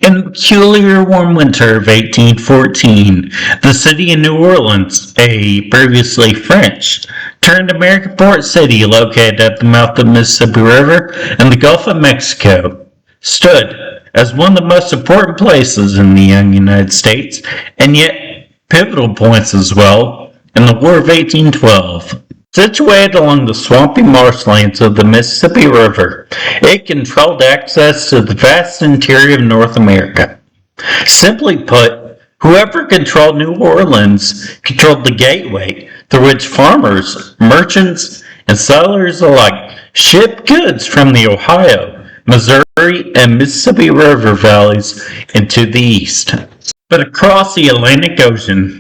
In the peculiar warm winter of 1814, the city of New Orleans, a previously French, turned American port city located at the mouth of the Mississippi River in the Gulf of Mexico, stood as one of the most important places in the young United States, and yet pivotal points as well, in the War of 1812. Situated along the swampy marshlands of the Mississippi River, it controlled access to the vast interior of North America. Simply put, whoever controlled New Orleans controlled the gateway through which farmers, merchants, and settlers alike shipped goods from the Ohio, Missouri, and Mississippi River valleys into the east. But across the Atlantic Ocean,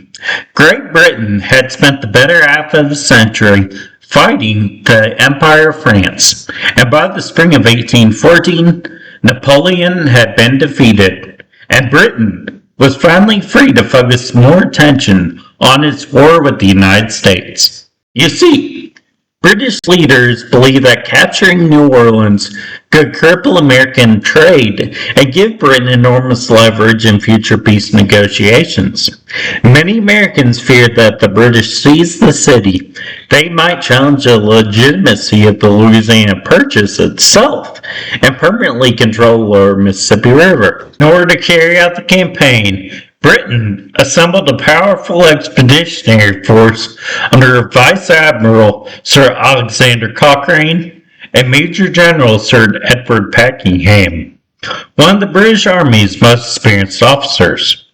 Great Britain had spent the better half of a century fighting the Empire of France, and by the spring of 1814, Napoleon had been defeated, and Britain was finally free to focus more attention on its war with the United States. You see, British leaders believed that capturing New Orleans could cripple American trade and give Britain enormous leverage in future peace negotiations. Many Americans feared that if the British seized the city, they might challenge the legitimacy of the Louisiana Purchase itself and permanently control the lower Mississippi River. In order to carry out the campaign, Britain assembled a powerful expeditionary force under Vice Admiral Sir Alexander Cochrane and Major General Sir Edward Packenham, one of the British Army's most experienced officers.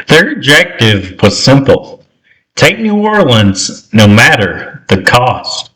Their objective was simple: take New Orleans no matter the cost.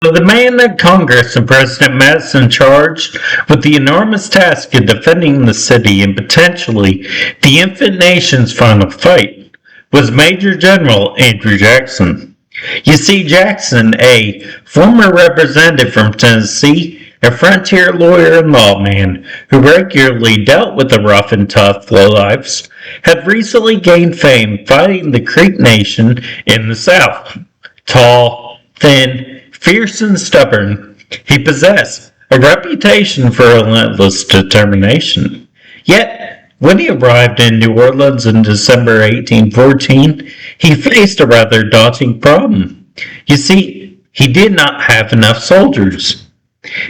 The man that Congress and President Madison charged with the enormous task of defending the city and potentially the infant nation's final fight was Major General Andrew Jackson. You see, Jackson, a former representative from Tennessee, a frontier lawyer and lawman who regularly dealt with the rough and tough lowlifes, had recently gained fame fighting the Creek Nation in the South. Tall, thin, fierce and stubborn, he possessed a reputation for relentless determination. Yet, when he arrived in New Orleans in December 1814, he faced a rather daunting problem. You see, he did not have enough soldiers.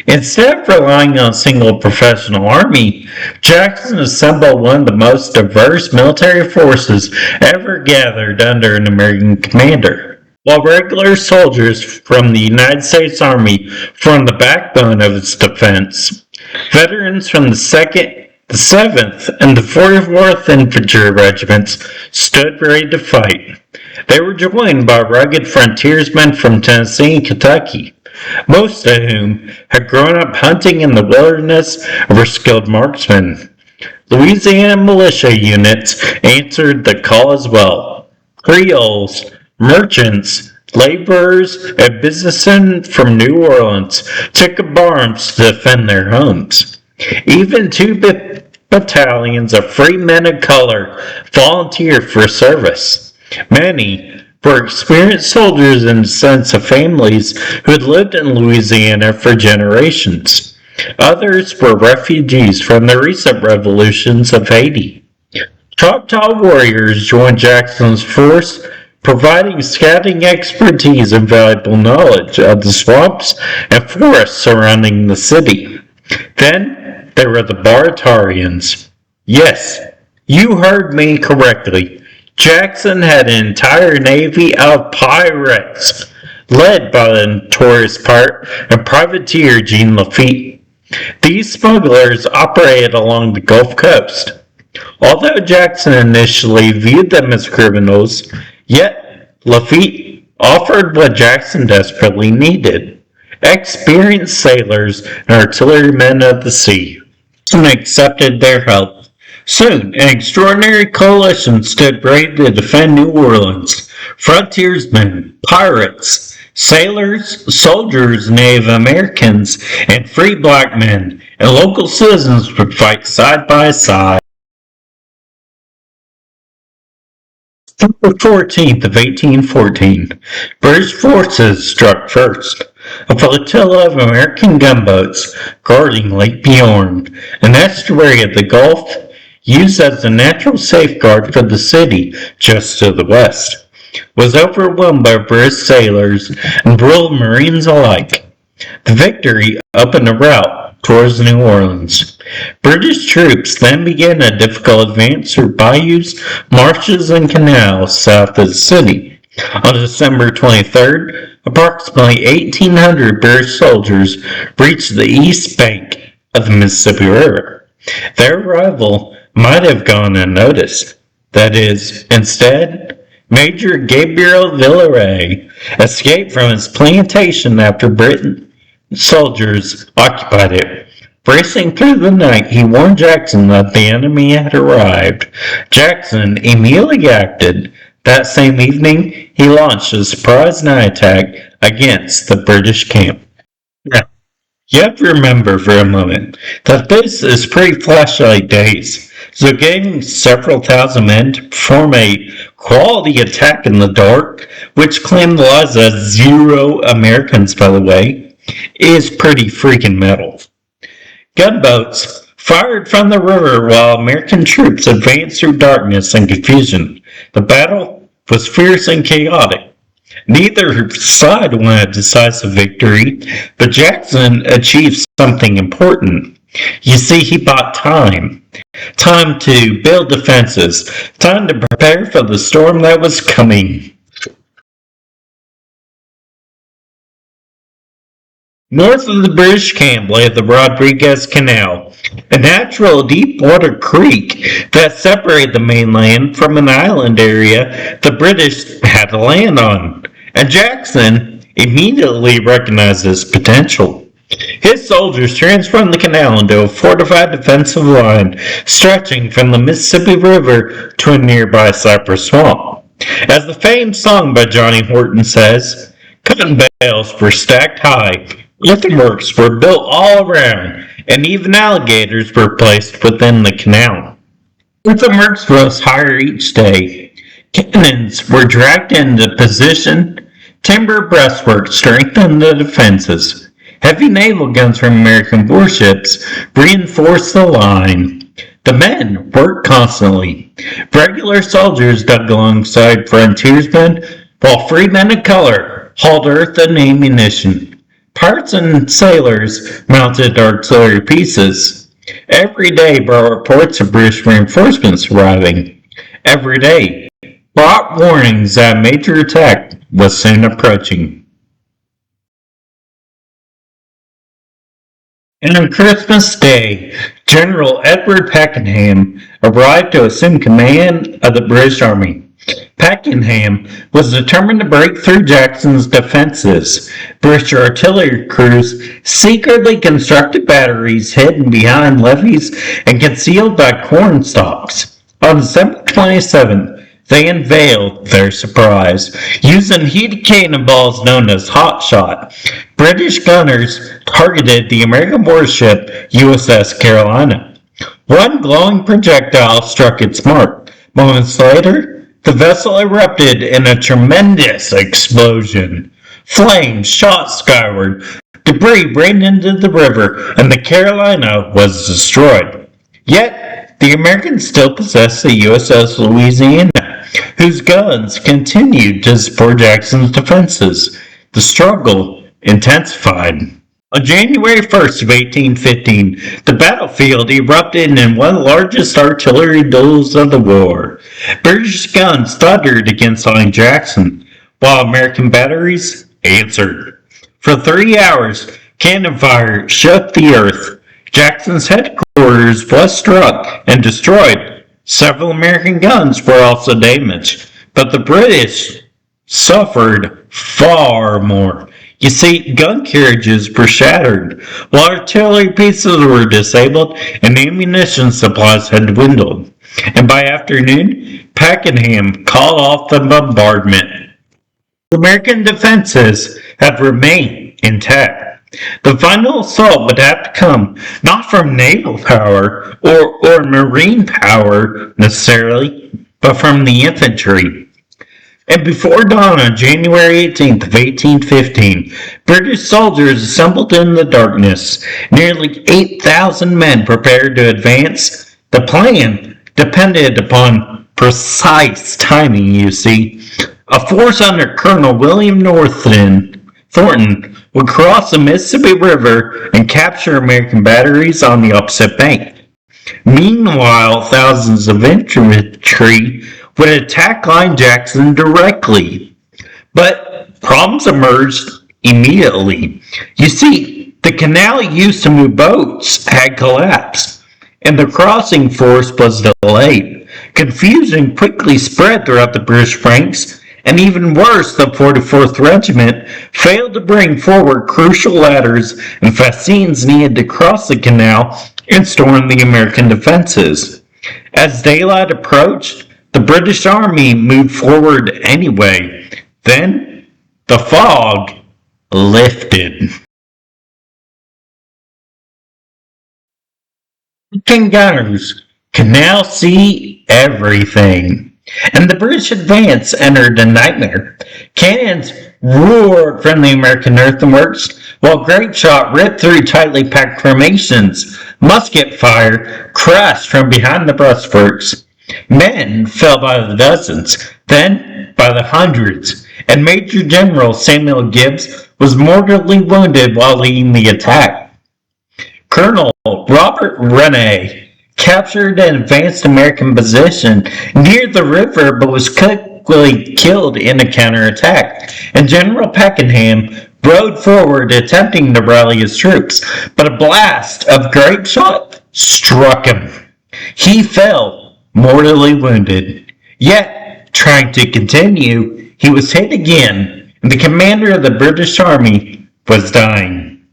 Instead of relying on a single professional army, Jackson assembled one of the most diverse military forces ever gathered under an American commander. While regular soldiers from the United States Army formed the backbone of its defense, veterans from the 2nd, the 7th, and the 44th Infantry Regiments stood ready to fight. They were joined by rugged frontiersmen from Tennessee and Kentucky, most of whom had grown up hunting in the wilderness and were skilled marksmen. Louisiana militia units answered the call as well. Creoles, merchants, laborers, and businessmen from New Orleans took up arms to defend their homes. Even two battalions of free men of color volunteered for service. Many were experienced soldiers and sons of families who had lived in Louisiana for generations. Others were refugees from the recent revolutions of Haiti. Choctaw warriors joined Jackson's force, providing scouting expertise and valuable knowledge of the swamps and forests surrounding the city. Then there were the Baratarians. Yes, you heard me correctly. Jackson had an entire navy of pirates, led by the notorious pirate and privateer Jean Lafitte. These smugglers operated along the Gulf Coast. Although Jackson initially viewed them as criminals, yet Lafitte offered what Jackson desperately needed: experienced sailors and artillerymen of the sea, and accepted their help. Soon, an extraordinary coalition stood ready to defend New Orleans. Frontiersmen, pirates, sailors, soldiers, Native Americans, and free black men and local citizens would fight side by side. October 14th of 1814, British forces struck first. a flotilla of American gunboats guarding Lake Bjorn, an estuary of the Gulf used as a natural safeguard for the city just to the west, was overwhelmed by British sailors and Royal Marines alike. The victory opened a route towards New Orleans. British troops then began a difficult advance through bayous, marshes, and canals south of the city. On December 23rd, approximately 1,800 British soldiers reached the east bank of the Mississippi River. Their arrival might have gone unnoticed. That is, instead, Major Gabriel Villaret escaped from his plantation after British soldiers occupied it. Racing through the night, he warned Jackson that the enemy had arrived. Jackson immediately acted. That same evening, he launched a surprise night attack against the British camp. Now, you have to remember for a moment that this is pre-flashlight days, so getting several thousand men to perform a quality attack in the dark, which claimed the lives of 0 Americans, by the way, is pretty freaking metal. Gunboats fired from the river while American troops advanced through darkness and confusion. The battle was fierce and chaotic. Neither side won a decisive victory, but Jackson achieved something important. You see, he bought time. Time to build defenses. Time to prepare for the storm that was coming. North of the British camp lay the Rodriguez Canal, a natural deep-water creek that separated the mainland from an island area the British had to land on, and Jackson immediately recognized its potential. His soldiers transformed the canal into a fortified defensive line stretching from the Mississippi River to a nearby cypress swamp. As the famed song by Johnny Horton says, cotton bales were stacked high, earthworks were built all around, and even alligators were placed within the canal. Earthworks rose higher each day. Cannons were dragged into position. Timber breastworks strengthened the defenses. Heavy naval guns from American warships reinforced the line. The men worked constantly. Regular soldiers dug alongside frontiersmen, while free men of color hauled earth and ammunition. Pirates and sailors mounted artillery pieces. Every day brought reports of British reinforcements arriving. Every day brought warnings that a major attack was soon approaching. And on Christmas Day, General Edward Pakenham arrived to assume command of the British Army. Pakenham was determined to break through Jackson's defenses. British artillery crews secretly constructed batteries hidden behind levees and concealed by corn stalks. On December 27th, they unveiled their surprise. Using heated cannonballs known as hot shot, British gunners targeted the American warship USS Carolina. One glowing projectile struck its mark. Moments later, the vessel erupted in a tremendous explosion. Flames shot skyward, debris rained into the river, and the Carolina was destroyed. Yet, the Americans still possessed the USS Louisiana, whose guns continued to support Jackson's defenses. The struggle intensified. On January 1st of 1815, the battlefield erupted in one of the largest artillery duels of the war. British guns thundered against Line Jackson, while American batteries answered. For 3 hours, cannon fire shook the earth. Jackson's headquarters was struck and destroyed. Several American guns were also damaged, but the British suffered far more. You see, gun carriages were shattered, while artillery pieces were disabled and ammunition supplies had dwindled. And by afternoon, Pakenham called off the bombardment. The American defenses had remained intact. The final assault would have to come not from naval power or marine power necessarily, but from the infantry. And before dawn on January 18th of 1815, British soldiers assembled in the darkness. Nearly 8,000 men prepared to advance. The plan depended upon precise timing, you see. A force under Colonel William Thornton would cross the Mississippi River and capture American batteries on the opposite bank. Meanwhile, thousands of infantry would attack Line Jackson directly. But problems emerged immediately. You see, the canal used to move boats had collapsed, and the crossing force was delayed. Confusion quickly spread throughout the British ranks, and even worse, the 44th Regiment failed to bring forward crucial ladders and fascines needed to cross the canal and storm the American defenses. As daylight approached, the British Army moved forward anyway. Then, the fog lifted. American gunners could now see everything, and the British advance entered a nightmare. Cannons roared from the American earthworks, while grape shot ripped through tightly packed formations. Musket fire crashed from behind the breastworks. Men fell by the dozens, then by the hundreds, and Major General Samuel Gibbs was mortally wounded while leading the attack. Colonel Robert Rennie captured an advanced American position near the river but was quickly killed in a counterattack, and General Pakenham rode forward attempting to rally his troops, but a blast of grape shot struck him. He fell, mortally wounded. Yet, trying to continue, he was hit again, and the commander of the British Army was dying.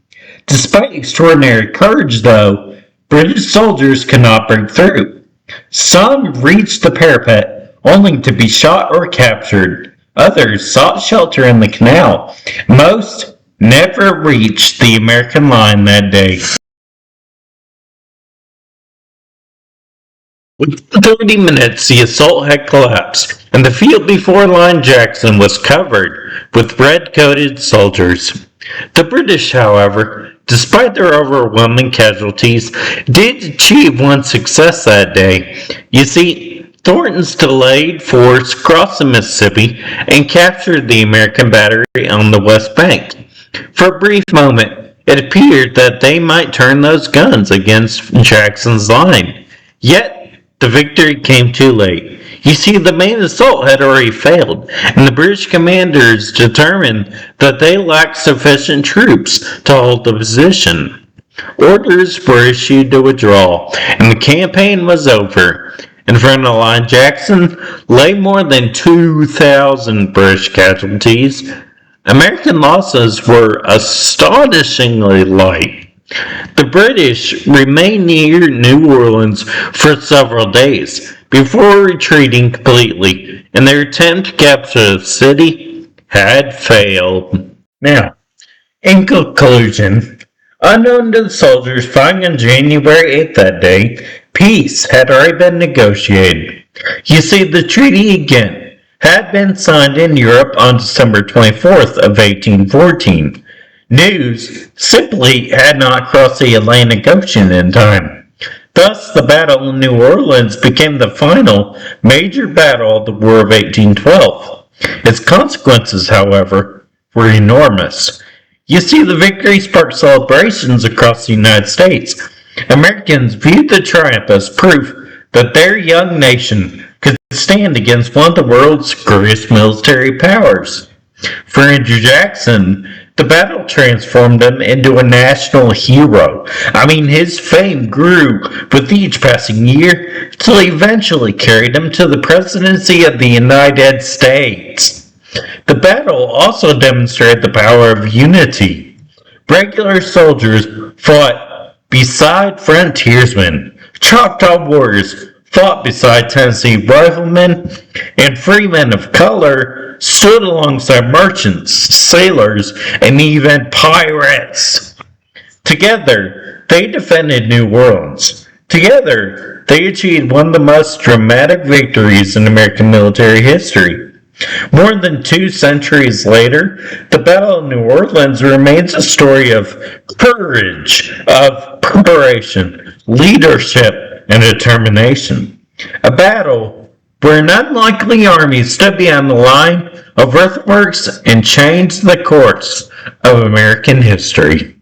Despite extraordinary courage, though, British soldiers could not break through. Some reached the parapet, only to be shot or captured. Others sought shelter in the canal. Most never reached the American line that day. Within 30 minutes, the assault had collapsed, and the field before Line Jackson was covered with red-coated soldiers. The British, however, despite their overwhelming casualties, did achieve one success that day. You see, Thornton's delayed force crossed the Mississippi and captured the American battery on the west bank. For a brief moment, it appeared that they might turn those guns against Jackson's line. Yet, the victory came too late. You see, the main assault had already failed, and the British commanders determined that they lacked sufficient troops to hold the position. Orders were issued to withdraw, and the campaign was over. In front of Line Jackson lay more than 2,000 British casualties. American losses were astonishingly light. The British remained near New Orleans for several days before retreating completely, and their attempt to capture the city had failed. Now, in conclusion, unknown to the soldiers fighting on January 8th that day, peace had already been negotiated. You see, the treaty again had been signed in Europe on December 24th of 1814. News simply had not crossed the Atlantic Ocean in time. Thus, the Battle of New Orleans became the final major battle of the War of 1812. Its consequences, however, were enormous. You see, the victory sparked celebrations across the United States. Americans viewed the triumph as proof that their young nation could stand against one of the world's greatest military powers. For Andrew Jackson, the battle transformed him into a national hero. His fame grew with each passing year till he eventually carried him to the presidency of the United States. The battle also demonstrated the power of unity. Regular soldiers fought beside frontiersmen. Choctaw warriors fought beside Tennessee riflemen, and free men of color stood alongside merchants, sailors, and even pirates. Together, they defended New Orleans. Together, they achieved one of the most dramatic victories in American military history. More than 2 centuries later, the Battle of New Orleans remains a story of courage, of preparation, leadership, and determination. A battle where an unlikely army stood beyond the line of earthworks and changed the course of American history.